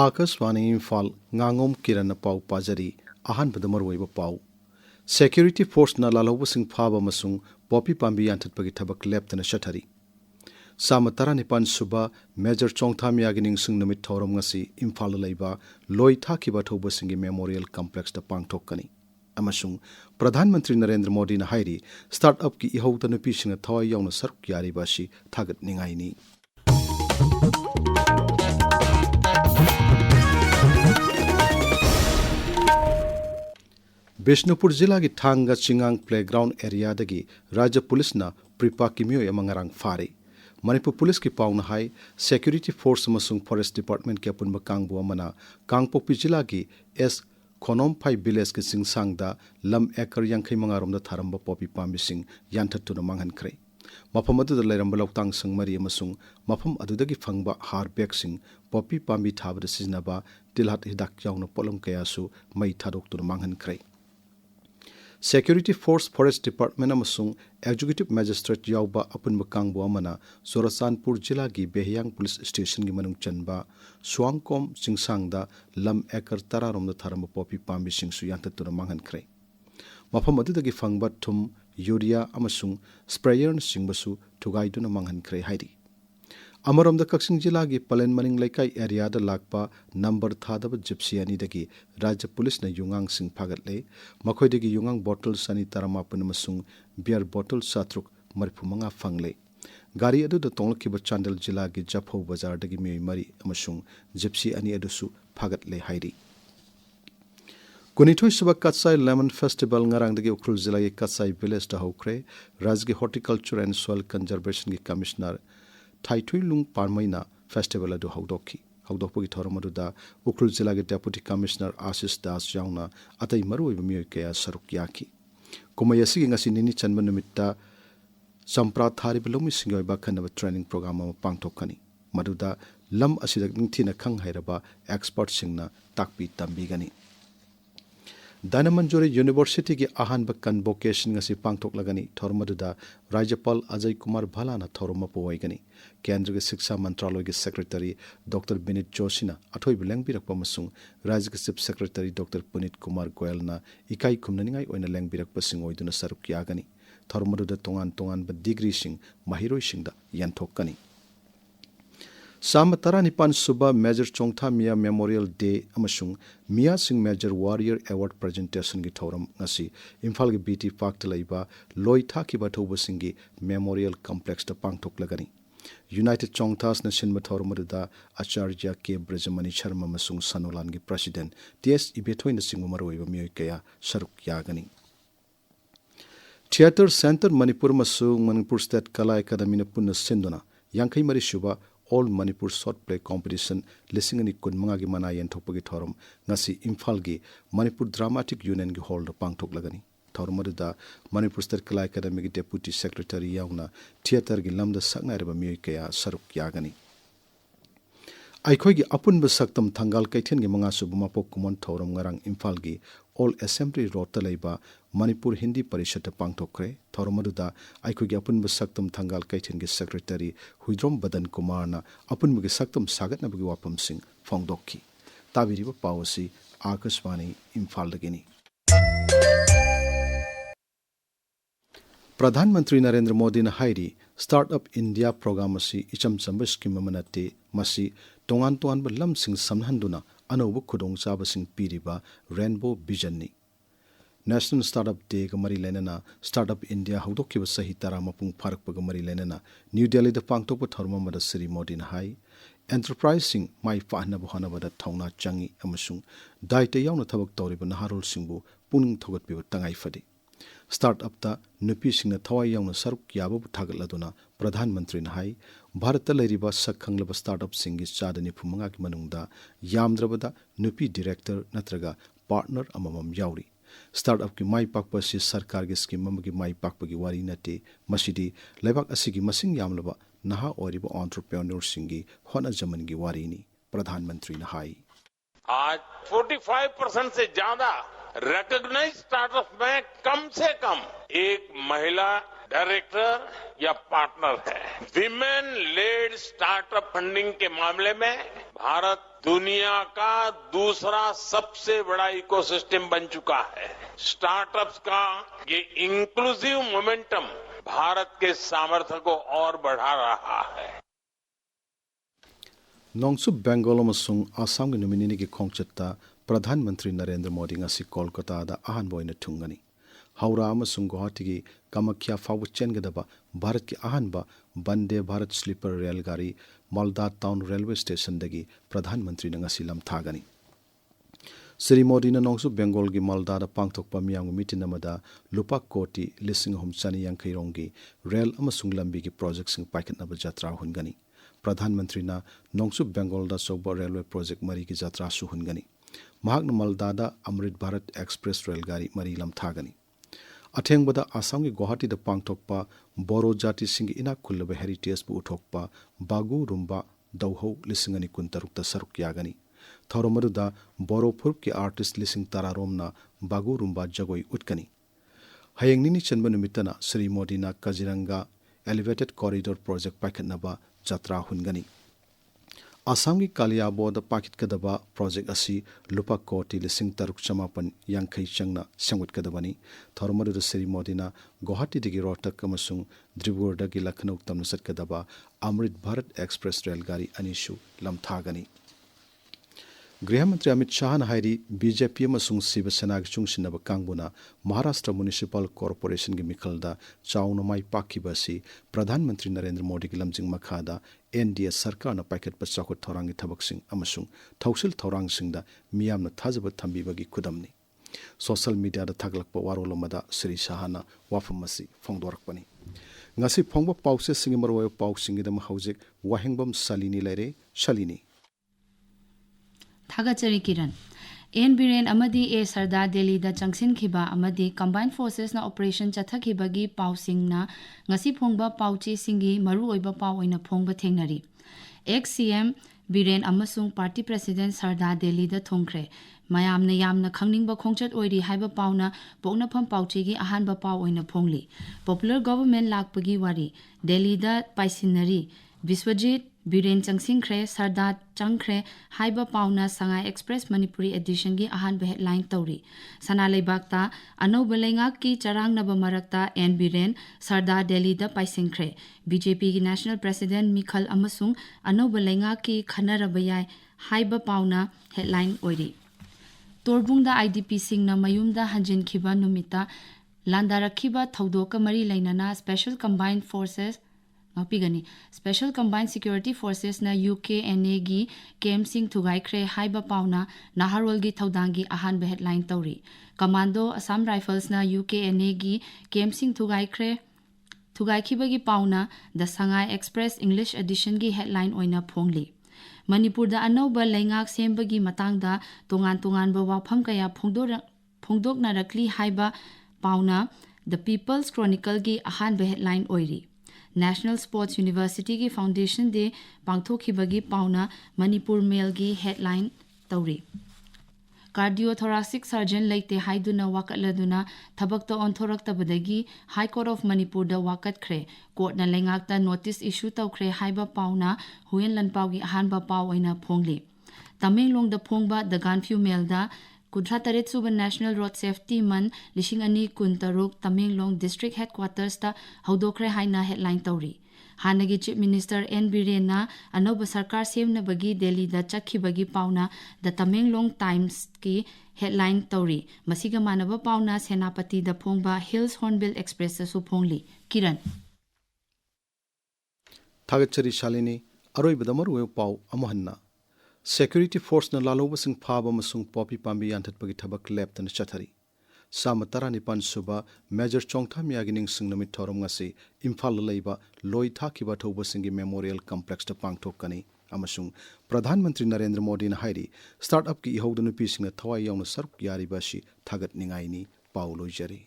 Akashvani Imphal Ngangom Kiran pau pajari ahanbada maruiba pau security force na lalawbasing phaba masung popi pambi anthatpagi thabak leptana shathari samatara nipan suba major chongthamya gining sung numit thoram ngasi Imphal leiba loi thakiba thobasingi memorial complex da pangthokani amasung Pradhan Mantri Narendra Modi na hairi startup ki ihauta nupi singa thawai yauna saruk yari bashi thagat ningai ni Bishnupur जिला की थांगा चिंगांग playground area दगी राज्य police ना प्रिपा किमियो यमंगरंग फारे Manipur police की पाउन high security force मसुंग फॉरेस्ट डिपार्टमेंट के अपुन कांगबो अमना कांगपोपी जिला की एस खोनोम फाइ विलेज के सिंगसांगदा लम एकर यांखै मंगारोम दा थारंबा पोपी पाम्बी सिंग यांथत्तुना मांगहनख्रे मफम अदुदा लैरंबा लौतांग संगमरी अमसुंग मफम अदुदगी फंगबा हार्बेक सिंग Poppy पाम्बी थाबदा सिजनबा तिलहत हिदाक याउना pollen कयासु my थादोक्तुना मांगहनख्रे Security Force Forest Department amasung Executive Magistrate yauba apunba kangbo amana Sorasanpur jila gi Behyang Police Station gi manung chanba Swangkom singsangda lam ekar tararom da tharamba popi pambi singsu yantatuna manghankhre mafam adudagi fangba thum urea amasung sprayer singbasu thugaiduna manghankhre hairi amarom da Kaksing jila gi Palen Maning Laikai area da lakpa number thadaba gypsy ani dagi Rajya Police na yungang sing phagatle makhoi dagi yungang bottle sani tarama amasung beer bottle satruk marphumanga fangle gari adu da tonglkiba Chandel jila gi Japho bazar dagi mei mari amasung gypsy ani adusu phagatle hairi Kunithoi suba Katsai Lemon Festival ngarang dagi Ukhrul jila gi Katsai village da hokre Rajya Horticulture and Soil Conservation gi Commissioner Thaithui Lung Parmaina Festival adu haudokpagi thoramadda Ukhrul jila ge Deputy Commissioner Ashish Das yauna atai maruiba miyoi kaya saruk yaki kumayasi ngasi nini chanba numitta sampra thariba lomi singoi ba khanaba training program ama pangthokani maduda lam asida ningthina khang hairaba expert singna takpi tambigani Danamanjore University ki ahanba convocation ngasi pangthok lagani thormaduda Rajyapal Ajay Kumar Bhalana thoroma powaigani Kendra ke Shiksha Mantraloy ke Secretary Dr. Binit Joshi na athoi bilangbirakpa masung Rajya ke Chief Secretary Dr. Punit Kumar Goyal na ikai khumnaningai oina langbirakpa sing oiduna saruk yagani thormaduda tongan ba degree sing mahiroi singda yanthokani Samatara nipan suba Major Chongtha Mia Memorial Day amasung Mia Singh Major Warrior Award Presentation gi thoram ngasi Imphal gi BT Park talaiba loi thakiba thoba singi Memorial Complex ta pangthok lagani United Chongthas Nation Mathorumaduda Acharya K Brajamani Sharma masung Sanolan gi President TS Ibethoi na singma maroiba miyoi kaya saruk yagani Theatre Center Manipur masung Manipur State Kala Academy na punna sinduna yankai mari shuba All Manipur Short Play Competition lisingani kunmanga gi manayan thopagi thorum ngasi Imphal gi Manipur Dramatic Union gi hall da pangthok lagani thormaduda Manipur State Kala Academy gi Deputy Secretary yauna theater gi lamda saknareba miyoi kaya saruk yagani Aikhoi gi apunba saktam thangal kaithen gi manga subuma pokkumon thorum ngarang Imphal gi All Assembly Road ta leiba Manipur Hindi Parishad pangthokre thormaduda aikhoi gi apunba saktam thangal kaithen gi Secretary Huidrom Badan Kumar na apunba gi saktam sagat na gi wapam sing phongdokki tabiriba pawasi Akashwani Imphal dagini Pradhan Mantri Narendra Modi na hairi Startup India program asi icham chamba scheme manate masi tongan ba lam sing samhanduna anobu khudong chaba sing piriba Rainbow Vision ni National Startup Day ga mari lenana Startup India haudokiba sahi tara mapung pharakpa ga mari lenana New Delhi da pangtokpa thorma mada Sri Modi na hai enterprising mai fahna bohana bada thauna changi amasung daita yauna thabak tawriba naharul singbu puning thogat piba tangai fadi Startup ta nupi singna thawai yauna saruk yabu thagaladuna Pradhan Mantri na hai Bharat ta leiriba sakhanglaba startup singi chadani phumanga ki manungda yamdrabada nupi director natraga partner amamam yauri Startup ki mai pakpa si sarkar gi scheme amagi mai pakpa gi wari nate masidi lebak asigi masing yamlaba naha oriba entrepreneur singi hona jaman gi wari ni Pradhan Mantri na hai आज 45% से ज्यादा recognised startup में कम से कम एक महिला director या partner है। Women lead startup funding के मामले में भारत दुनिया का दूसरा सबसे बड़ा इकोसिस्टम बन चुका है। स्टार्टअप्स का ये इंक्लूसिव मोमेंटम भारत के सामर्थ्य को और बढ़ा रहा है। नोंगसु बेंगोल अमसुंग आसाम के नुमिनी की खोंगचत्ता प्रधानमंत्री नरेंद्र मोदी ngasi कोलकाता अहानबा ओइना थुंगनी हावड़ा अमसुंग गुवाहाटी की कामाख्या फाउ चेनगदबा भारत की अहानबा वंदे भारत स्लीपर रेलगाड़ी मालदा टाउन रेलवे स्टेशन दगी प्रधानमंत्री ngasi लमथागनी श्री मोदी नोंगसु बेंगोल की मालदा पांगथोकपा मियाम मीटिंग अमदा लुपा कोटी 3,950 रोंगी रेल अमसुंग लंबी की प्रोजेक्ट सिंग पाइखतनब यात्रा हुनगनी प्रधानमंत्री नोंगसु बेंगोल सोब रेलवे प्रोजेक्ट मरी की यात्रा सुहुनगनी मालदा अमृत भारत एक्सप्रेस रेलगाड़ी मरी लमथागनी अथेंगबदा आसाम की गुवाहाटी पांगथोकपा बोरो जाति सिंह इना खुल्लब हेरिटेज बु उठोकपा बागु रुम्बा दौहौ 2023 सरुक यागनी थौरमरुदा बोरो फुर्ब की आर्टिस्ट 10,000 रोमना बागु रुम्बा जगोई उठकनी हयंगनिनी चंब नुमितना Shri Modi Kaziranga elevated corridor project पाइखतनबा यात्रा हुनगनी आसाम की कालियाबोद पाकिटकदबा प्रोजेक्ट असी लुपा कोटी 3,950 चंगना सेंगुटकदबनी थौरमरुदा श्री मोदी गुवाहाटी दगी रोहतक अमसुंग द्रिबुर दगी लखनऊ तमन सटकदबा अमृत भारत एक्सप्रेस रेलगाड़ी अनिसु लमथागनी गृहमंत्री अमित शाह हायरी बीजेपी शिवसेना की चुंगसिनब कांगबुना महाराष्ट्र म्युनिसिपल कॉर्पोरेशन की मिखलदा चाउना माई पाखिबसी प्रधानमंत्री नरेंद्र मोदी की लमजिंग मखादा एनडीए सरकार पाइखतप चाखुत थौरांगी थबकसिंग अमसुंग थौसिल थौरांगसिंगदा मियामना थाजब थंबीबगी खुदमनी सोशल मीडिया थागलकप वारोलमदा श्री शाहना वाफम असी फोंदोरकपनी ngasi phongba pause singi marwa pausingi dam hauzik wahengbam Shalini leire Shalini थागचरी किरण एन बिरेन अमदी ए सरदार दिल्ली दा चंगसिन खिबा अमदी कंबाइन फोर्सेस ना ऑपरेशन चथखिबगी पाउसिंगना ngasi फोंगबा पाउची सिंगी मरु ओइबा पाउ ओइना फोंगबा थेंगनरी एक्स सीएम बिरेन अमसुंग पार्टी प्रेसिडेंट सरदार दिल्ली दा थोंखरे मयामना यामना खंगनिंगबा खोंगचत ओइरी हाइबा पाउना पोकनाफम पाउचीगी अहानबा पाउ ओइना फोंगली पॉपुलर गवर्नमेंट लाकपगी वारी दिल्ली दा पाइसिनरी विश्वजीत बिरेन चंगसिंखरे सरदार चंखरे हाइबा पाउना संगाई एक्सप्रेस मणिपुरी एडिशन की अहान हेडलाइन तौरी सना लेबाकता अनौब लेंगाक की चरांगनब मरकता एन बिरेन सरदार दिल्ली दा पाइसिंखरे बीजेपी की नेशनल प्रेसिडेंट मिखल अमसुंग अनौब लेंगाक की खनरब याय हाइबा पाउना हेडलाइन ओइरी तोरबुंगदा आईडीपी सिंगना मयुमदा हंजिनखिबा नुमिता लांदारखिबा थौदोक मरी लेनाना special combined forces ngapigani special combined security forces na UKNA gi kem sing thugai haiba pauna naharol gi thaudangi ahan be headline tauri commando assam rifles na UKNA gi kem sing thugai khiba gi pauna the sangai express english edition gi headline oina phongli manipur da anoba lengak semba gi matang da tongan ba wafam kaya phongdok na rakli haiba pauna the people's chronicle gi ahan be headline oiri national sports university की foundation दे पांगथोखिबगी पाउना Manipur mail की headline तौरी कार्डियोथोरासिक surgeon लेते हाइदुना वाकटलदुना थबकता ओंथोरक्तबदगी high court of Manipur दा वाकटख्रे कोर्टना लेंगाकता notice issue तौख्रे हाइबा पाउना हुयन लनपाउगी अहानबा पाउ ओइना फोंगली तमेंगलोंग दा फोंगबा the गानफ्यू mail दा कुद्रा तरेत सुब national road safety मन 2023 Tamenglong district headquarters ता हौदोखरे हाइना हेडलाइन तौरी हानगी चीफ मिनिस्टर एन बिरेना अनौब सरकार सेमनबगी दिल्ली दा चखिबगी पाउना द तमेंगलोंग टाइम्स की हेडलाइन तौरी मसिगा मानब पाउना सेनापति दा फोंगबा हिल्स हॉर्नबिल एक्सप्रेस सु फोंगली किरण थागचरी शालिनी अरोइबदमर वे पाउ अमहन्ना Security Force na lalobasing phaba masung popi pambi yantatpagi thabak leptan chathari sama 19 suba Major Chongtha miyagining singnami thorom ngasi Imphal leiba loi thakiba thobasingi Memorial Complex ta pangthokani amasung Pradhan Mantri Narendra Modi na hairi startup ki ihodunu pising thawai yauna saruk yari bashi thagat ningai ni pauloi jari